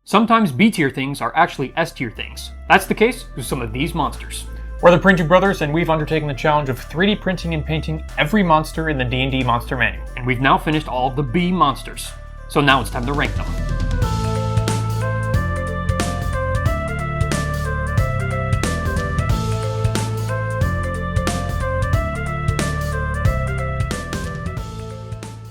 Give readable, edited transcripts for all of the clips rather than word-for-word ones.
Sometimes B tier things are actually S tier things. That's the case with some of these monsters. We're the Printing Brothers, and we've undertaken the challenge of 3D printing and painting every monster in the D&D Monster Manual. And we've now finished all of the B monsters. So now it's time to rank them.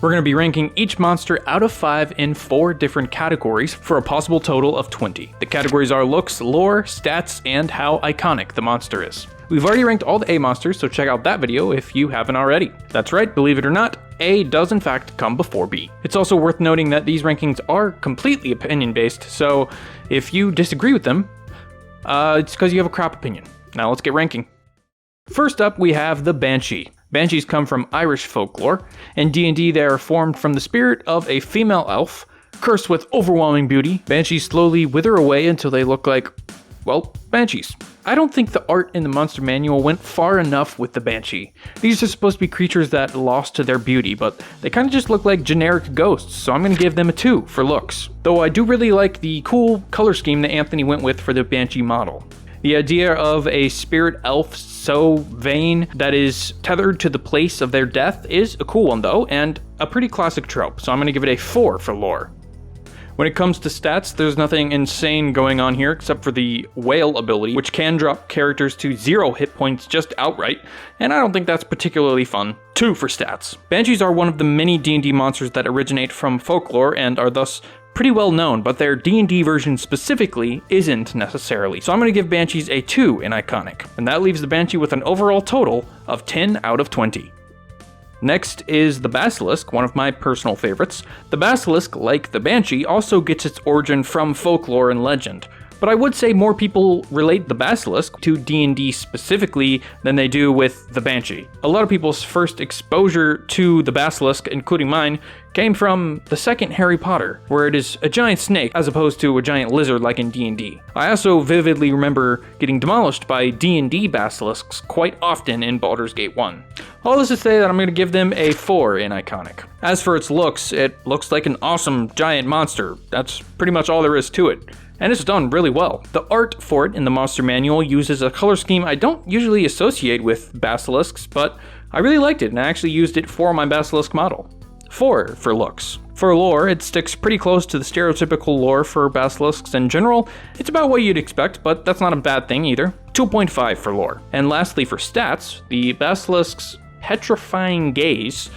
We're going to be ranking each monster out of 5 in 4 different categories for a possible total of 20. The categories are looks, lore, stats, and how iconic the monster is. We've already ranked all the A monsters, so check out that video if you haven't already. That's right, believe it or not, A does in fact come before B. It's also worth noting that these rankings are completely opinion-based, so if you disagree with them, it's because you have a crap opinion. Now let's get ranking. First up, we have the Banshee. Banshees come from Irish folklore. In D&D, they are formed from the spirit of a female elf. Cursed with overwhelming beauty, banshees slowly wither away until they look like, well, banshees. I don't think the art in the Monster Manual went far enough with the banshee. These are supposed to be creatures that lost to their beauty, but they kind of just look like generic ghosts, so I'm going to give them a 2 for looks. Though I do really like the cool color scheme that Anthony went with for the banshee model. The idea of a spirit elf so vain that is tethered to the place of their death is a cool one though, and a pretty classic trope, so I'm going to give it a 4 for lore. When it comes to stats, there's nothing insane going on here except for the whale ability, which can drop characters to 0 hit points just outright, and I don't think that's particularly fun. 2 for stats. Banshees are one of the many D&D monsters that originate from folklore and are thus pretty well known, but their D&D version specifically isn't necessarily. So I'm going to give Banshees a 2 in iconic, and that leaves the Banshee with an overall total of 10 out of 20. Next is the Basilisk, one of my personal favorites. The Basilisk, like the Banshee, also gets its origin from folklore and legend. But I would say more people relate the Basilisk to D&D specifically than they do with the Banshee. A lot of people's first exposure to the Basilisk, including mine, came from the second Harry Potter, where it is a giant snake as opposed to a giant lizard like in D&D. I also vividly remember getting demolished by D&D basilisks quite often in Baldur's Gate 1. All this to say that I'm going to give them a 4 in iconic. As for its looks, it looks like an awesome giant monster. That's pretty much all there is to it. And it's done really well. The art for it in the Monster Manual uses a color scheme I don't usually associate with basilisks, but I really liked it and I actually used it for my basilisk model. 4 for looks. For lore, it sticks pretty close to the stereotypical lore for basilisks in general. It's about what you'd expect, but that's not a bad thing either. 2.5 for lore. And lastly for stats, the basilisk's petrifying gaze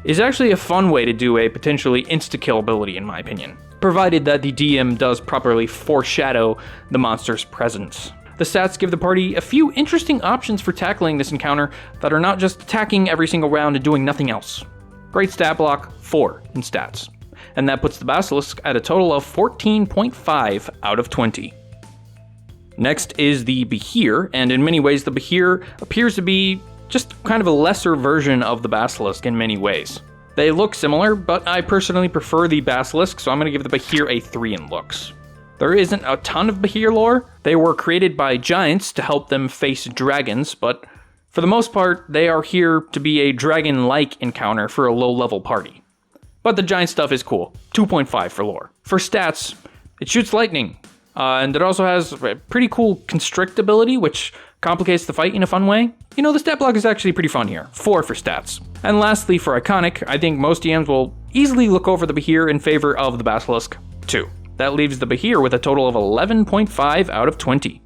is actually a fun way to do a potentially insta-kill ability in my opinion, provided that the DM does properly foreshadow the monster's presence. The stats give the party a few interesting options for tackling this encounter that are not just attacking every single round and doing nothing else. Great stat block, 4 in stats. And that puts the Basilisk at a total of 14.5 out of 20. Next is the Beir, and in many ways the Beir appears to be just kind of a lesser version of the Basilisk in many ways. They look similar, but I personally prefer the Basilisk, so I'm going to give the Beir a 3 in looks. There isn't a ton of Beir lore. They were created by giants to help them face dragons, but for the most part, they are here to be a dragon-like encounter for a low-level party. But the giant stuff is cool. 2.5 for lore. For stats, it shoots lightning, and it also has a pretty cool constrict ability, which complicates the fight in a fun way. You know, the stat block is actually pretty fun here. 4 for stats. And lastly, for iconic, I think most DMs will easily look over the Beir in favor of the Basilisk. 2. That leaves the Beir with a total of 11.5 out of 20.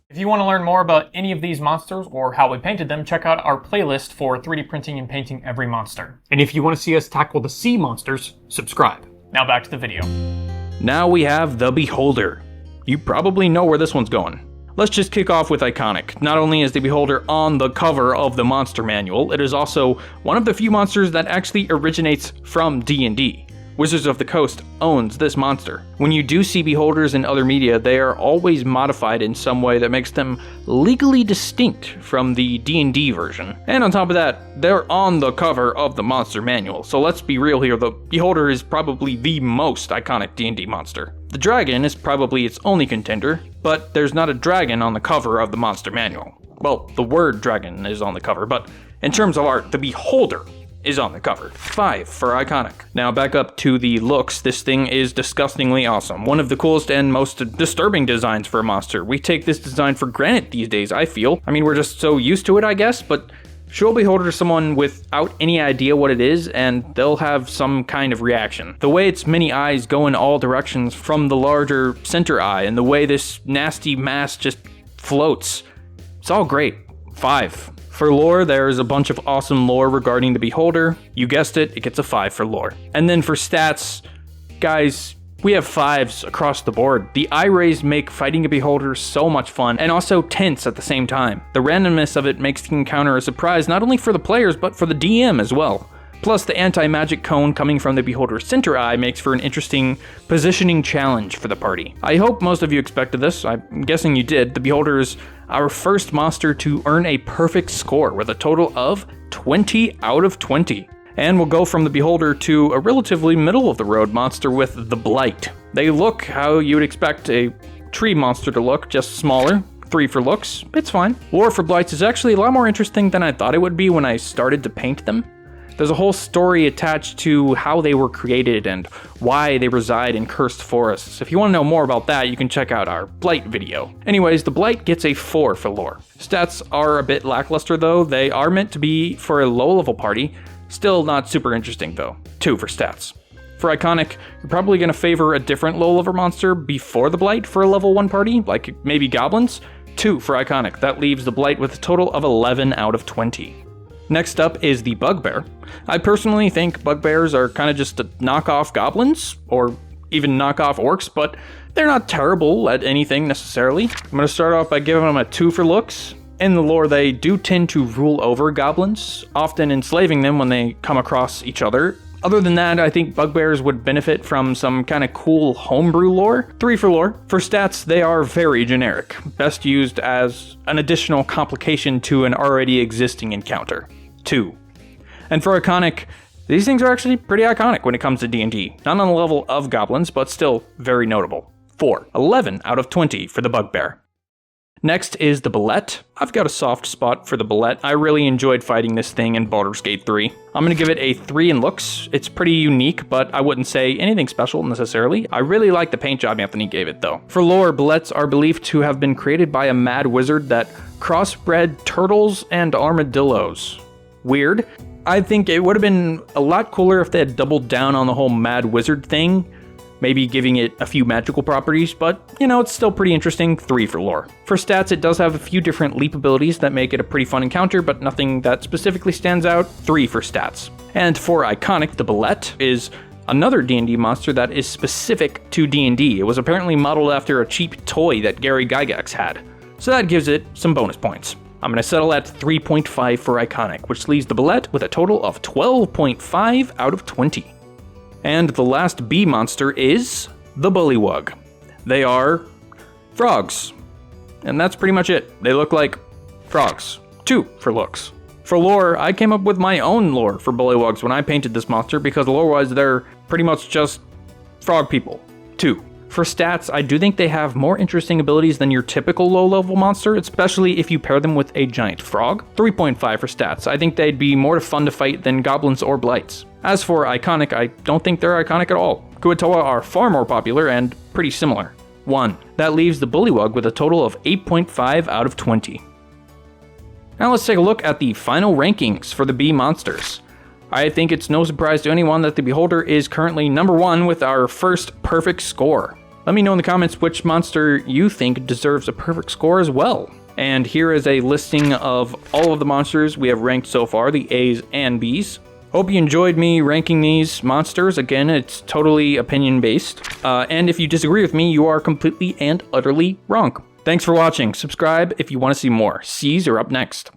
If you want to learn more about any of these monsters or how we painted them, check out our playlist for 3D printing and painting every monster. And if you want to see us tackle the C monsters, subscribe. Now back to the video. Now we have the Beholder. You probably know where this one's going. Let's just kick off with iconic. Not only is the Beholder on the cover of the Monster Manual, it is also one of the few monsters that actually originates from D&D. Wizards of the Coast owns this monster. When you do see Beholders in other media, they are always modified in some way that makes them legally distinct from the D&D version. And on top of that, they're on the cover of the Monster Manual, so let's be real here, the Beholder is probably the most iconic D&D monster. The dragon is probably its only contender, but there's not a dragon on the cover of the Monster Manual. Well, the word dragon is on the cover, but in terms of art, the Beholder is on the cover. 5 for iconic. Now back up to the looks. This thing is disgustingly awesome. One of the coolest and most disturbing designs for a monster. We take this design for granted these days, I feel. I mean, we're just so used to it, I guess, but show a beholder to someone without any idea what it is, and they'll have some kind of reaction. The way its many eyes go in all directions from the larger center eye, and the way this nasty mass just floats. It's all great. 5. For lore, there's a bunch of awesome lore regarding the beholder. You guessed it, it gets a 5 for lore. And then for stats, guys, we have 5s across the board. The eye rays make fighting a beholder so much fun, and also tense at the same time. The randomness of it makes the encounter a surprise not only for the players, but for the DM as well. Plus, the anti-magic cone coming from the beholder's center eye makes for an interesting positioning challenge for the party. I hope most of you expected this. I'm guessing you did. The beholder is our first monster to earn a perfect score with a total of 20 out of 20. And we'll go from the beholder to a relatively middle-of-the-road monster with the Blight. They look how you would expect a tree monster to look, just smaller. 3 for looks. It's fine. Lore for Blights is actually a lot more interesting than I thought it would be when I started to paint them. There's a whole story attached to how they were created and why they reside in cursed forests. If you want to know more about that, you can check out our Blight video. Anyways, the Blight gets a 4 for lore. Stats are a bit lackluster though. They are meant to be for a low-level party. Still not super interesting though. 2 for stats. For iconic, you're probably going to favor a different low-level monster before the Blight for a level 1 party, like maybe goblins. 2 for iconic. That leaves the Blight with a total of 11 out of 20. Next up is the Bugbear. I personally think bugbears are kind of just a knockoff goblins, or even knockoff orcs, but they're not terrible at anything necessarily. I'm going to start off by giving them a 2 for looks. In the lore, they do tend to rule over goblins, often enslaving them when they come across each other. Other than that, I think bugbears would benefit from some kind of cool homebrew lore. 3 for lore. For stats, they are very generic, best used as an additional complication to an already existing encounter. 2. And for iconic, these things are actually pretty iconic when it comes to D&D. Not on the level of goblins, but still very notable. 4. 11 out of 20 for the Bugbear. Next is the Blette. I've got a soft spot for the Blette. I really enjoyed fighting this thing in Baldur's Gate 3. I'm going to give it a 3 in looks. It's pretty unique, but I wouldn't say anything special necessarily. I really like the paint job Anthony gave it though. For lore, Blettes are believed to have been created by a mad wizard that crossbred turtles and armadillos. Weird. I think it would have been a lot cooler if they had doubled down on the whole mad wizard thing, maybe giving it a few magical properties, but, you know, it's still pretty interesting. 3 for lore. For stats, it does have a few different leap abilities that make it a pretty fun encounter, but nothing that specifically stands out. 3 for stats. And for iconic, the Blette is another D&D monster that is specific to D&D. It was apparently modeled after a cheap toy that Gary Gygax had, so that gives it some bonus points. I'm going to settle at 3.5 for iconic, which leaves the Blette with a total of 12.5 out of 20. And the last bee monster is the Bullywug. They are frogs. And that's pretty much it. They look like frogs. 2 for looks. For lore, I came up with my own lore for Bullywugs when I painted this monster because lore-wise they're pretty much just frog people. 2. For stats, I do think they have more interesting abilities than your typical low-level monster, especially if you pair them with a giant frog. 3.5 for stats. I think they'd be more fun to fight than goblins or blights. As for iconic, I don't think they're iconic at all. Kuo-toa are far more popular and pretty similar. 1. That leaves the Bullywug with a total of 8.5 out of 20. Now let's take a look at the final rankings for the bee monsters. I think it's no surprise to anyone that the Beholder is currently number 1 with our first perfect score. Let me know in the comments which monster you think deserves a perfect score as well. And here is a listing of all of the monsters we have ranked so far, the A's and B's. Hope you enjoyed me ranking these monsters. Again, it's totally opinion based. And if you disagree with me, you are completely and utterly wrong. Thanks for watching. Subscribe if you want to see more. C's are up next.